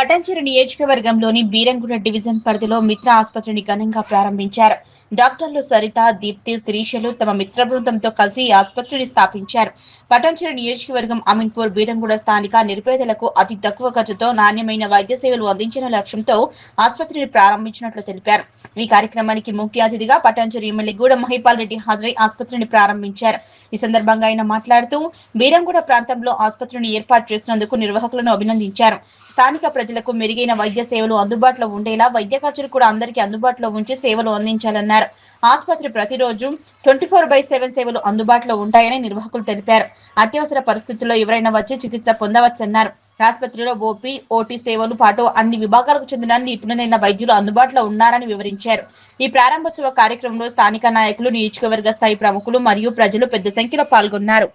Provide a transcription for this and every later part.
పటాన్చెరు నియోజకవర్గంలోని బీరంగూడ డివిజన్ పరిధిలో మిత్ర ఆసుపత్రిని ఘనంగా ప్రారంభించారు. డాక్టర్లు సరిత, దీప్తి, శిరీషలు తమ మిత్ర బృందంతో కలిసి ఈ ఆసుపత్రిని స్థాపించారు. పటాన్చెరు నియోజకవర్గం అమీన్పూర్ బీరంగూడ స్థానిక నిరుపేదలకు అతి తక్కువ ఖర్చుతో నాణ్యమైన వైద్య సేవలు అందించిన లక్ష్యంతో ఆసుపత్రిని ప్రారంభించినట్లు తెలిపారు. ఈ కార్యక్రమానికి ముఖ్య అతిథిగా పటాన్చెరు ఎమ్మెల్యే గూడ మహిపాల్ రెడ్డి హాజరై ఆసుపత్రిని ప్రారంభించారు. ఈ సందర్భంగా ఆయన మాట్లాడుతూ బీరంగూడ ప్రాంతంలో ఆసుపత్రిని ఏర్పాటు చేసినందుకు నిర్వాహకులను అభినందించారు. స్థానిక ప్రజలకు మెరుగైన వైద్య సేవలు అందుబాటులో ఉండేలా వైద్య ఖర్చులు కూడా అందరికీ అందుబాటులో ఉంచి సేవలు అందించాలన్నారు. ఆసుపత్రి ప్రతిరోజు 24/7 సేవలు అందుబాటులో ఉంటాయని నిర్వాహకులు తెలిపారు. అత్యవసర పరిస్థితుల్లో ఎవరైనా వచ్చి చికిత్స పొందవచ్చన్నారు. ఆసుపత్రిలో ఓపీ, ఓటీ సేవలు పాటు అన్ని విభాగాలకు చెందిన నిపుణులైన వైద్యులు అందుబాటులో ఉన్నారని వివరించారు. ఈ ప్రారంభోత్సవ కార్యక్రమంలో స్థానిక నాయకులు, నియోజకవర్గ స్థాయి ప్రముఖులు మరియు ప్రజలు పెద్ద సంఖ్యలో పాల్గొన్నారు.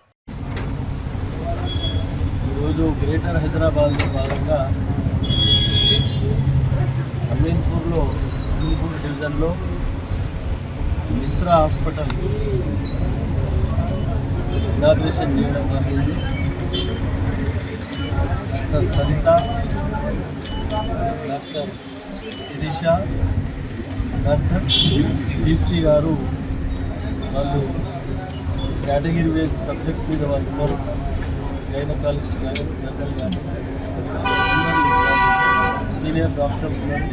ఈరోజు గ్రేటర్ హైదరాబాద్లో భాగంగా అమీన్పూర్ డివిజన్లో మిత్ర హాస్పిటల్ ఇనాగ్రేషన్ చేయడం జరిగింది. Doctor Saritha, doctor Sirisha, doctor Deepti గారు వాళ్ళు కేటగిరీ వేసి సబ్జెక్ట్ మీద వాళ్ళు ఉన్నారు. గైనకాలజిస్ట్ కానీ, జనరల్ కానీ, సీనియర్ డాక్టర్లు ఉన్నారు.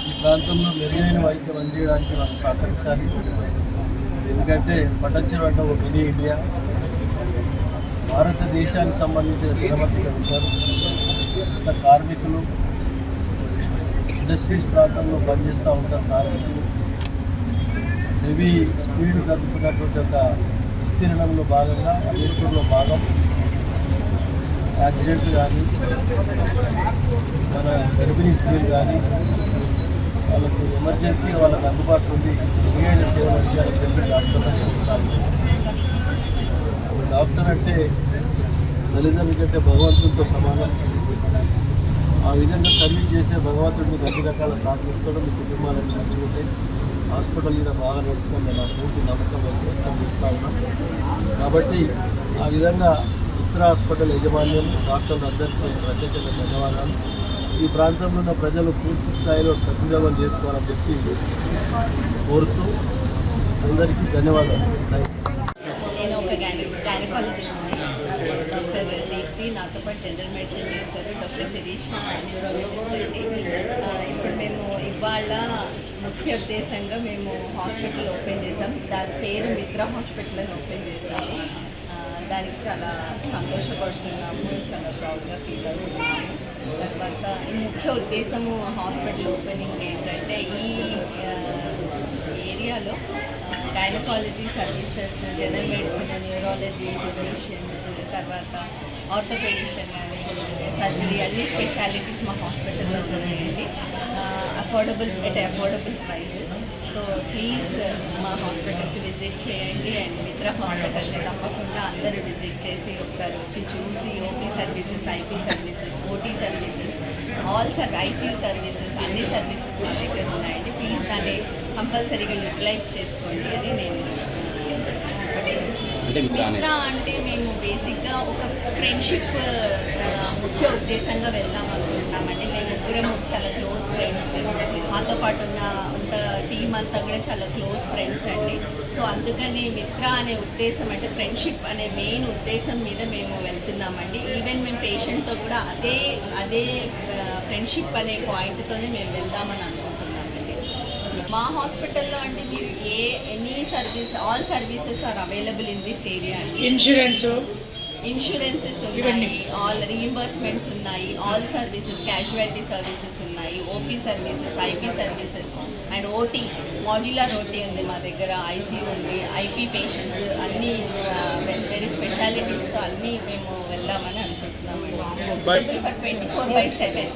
ఈ ప్రాంతంలో మెరుగైన వైద్యం అందించడానికి మనం సహకరించాలి. ఎందుకంటే పటాన్చెరు అంటే ఒక మినీ ఇండియా. భారతదేశానికి సంబంధించిన దినమతిగా ఉంటారు. కార్మికులు ఇండస్ట్రీస్ ప్రాంతంలో పనిచేస్తూ ఉంటారు. కార్మికులు హెవీ స్పీడ్ జరుగుతున్నటువంటి ఒక విస్తీర్ణంలో భాగంగా అమీన్పూర్లో భాగం యాక్సిడెంట్ కానీ, మన గర్భిణీ స్త్రీలు కానీ వాళ్ళకు ఎమర్జెన్సీ వాళ్ళకు అందుబాటులో ఉంది మెరుగైన సేవలు అందించాలని చెప్పి డాక్టర్ చెప్తున్నారు. డాక్టర్ అంటే తల్లిదండ్రుల కంటే భగవంతుడితో సమానం. ఆ విధంగా సర్వీస్ చేసే భగవంతుడు మీకు అన్ని రకాల సాధిస్తాడు. మీ కుటుంబాలను మంచుకుంటే హాస్పిటల్ మీద బాగా నడుస్తుంది. నేను పూర్తి నమ్మకం వ్యక్తం చేస్తూ ఉన్నాను. కాబట్టి ఆ విధంగా మిత్ర హాస్పిటల్ యాజమాన్యం, డాక్టర్లు అందరికీ ప్రత్యేకంగా ధన్యవాదాలు. ఈ ప్రాంతంలో ఉన్న ప్రజలు పూర్తి స్థాయిలో సద్వినియోగం చేసుకోవాలని చెప్పి కోరుతూ అందరికీ ధన్యవాదాలు. నేను ఒక గైనకాలజిస్ట్ని. డాక్టర్ దీప్తి నాతో పాటు జనరల్ మెడిసిన్ చేశారు. డాక్టర్ శిరీష్ న్యూరాలజిస్ట్ అండి. ఇప్పుడు మేము ఇవాళ ముఖ్య ఉద్దేశంగా మేము హాస్పిటల్ ఓపెన్ చేసాం. దాని పేరు మిత్ర హాస్పిటల్ అని ఓపెన్ చేశాము. దానికి చాలా సంతోషపడుతున్నాము, చాలా ప్రౌడ్గా ఫీల్ అవుతున్నాము. తర్వాత ఈ ముఖ్య ఉద్దేశము హాస్పిటల్ ఓపెనింగ్ ఏంటంటే ఈ ఏరియాలో gynaecology services, general medicine, neurology, physicians, తర్వాత ఆర్థోపెడిషన్ కానీ, సర్జరీ అన్ని స్పెషాలిటీస్ మా హాస్పిటల్లో ఉన్నాయండి. Affordable prices. సో ప్లీజ్ మా హాస్పిటల్కి విజిట్ చేయండి. అండ్ మిత్ర హాస్పిటల్ని తప్పకుండా అందరూ విజిట్ చేసి ఒకసారి వచ్చి చూసి OP services, IP services, OT services, ICU services, అన్ని సర్వీసెస్ మా దగ్గర ఉన్నాయండి. ప్లీజ్ దాన్ని కంపల్సరీగా యూటిలైజ్ చేసుకోండి అని నేను మిత్ర అంటే మేము బేసిక్గా ఒక ఫ్రెండ్షిప్ ముఖ్య ఉద్దేశంగా వెళ్దాం అనుకుంటున్నామండి. మేము ముగ్గురం చాలా క్లోజ్ ఫ్రెండ్స్. మాతో పాటు ఉన్న అంత టీం అంతా కూడా చాలా క్లోజ్ ఫ్రెండ్స్ అండి. సో అందుకని మిత్ర అనే ఉద్దేశం అంటే ఫ్రెండ్షిప్ అనే మెయిన్ ఉద్దేశం మీద మేము వెళ్తున్నామండి. ఈవెన్ మేము పేషెంట్తో కూడా అదే ఫ్రెండ్షిప్ అనే పాయింట్తోనే మేము వెళ్దామని అనుకుంటున్నామండి. మా హాస్పిటల్లో అంటే మీరు any service, all services are available in this area అండి. ఇన్సూరెన్సెస్ ఉన్నాయి, ఆల్ రీయింబర్స్మెంట్స్ ఉన్నాయి, ఆల్ సర్వీసెస్, క్యాజువాలిటీ సర్వీసెస్ ఉన్నాయి, OP services, IP services and OT, modular OT ఉంది మా దగ్గర, ఐసీయూ ఉంది, ఐపీ పేషెంట్స్ అన్నీ వెరీ స్పెషాలిటీస్తో అన్నీ మేము వెళ్దామని అనుకుంటున్నామండి. 24/7.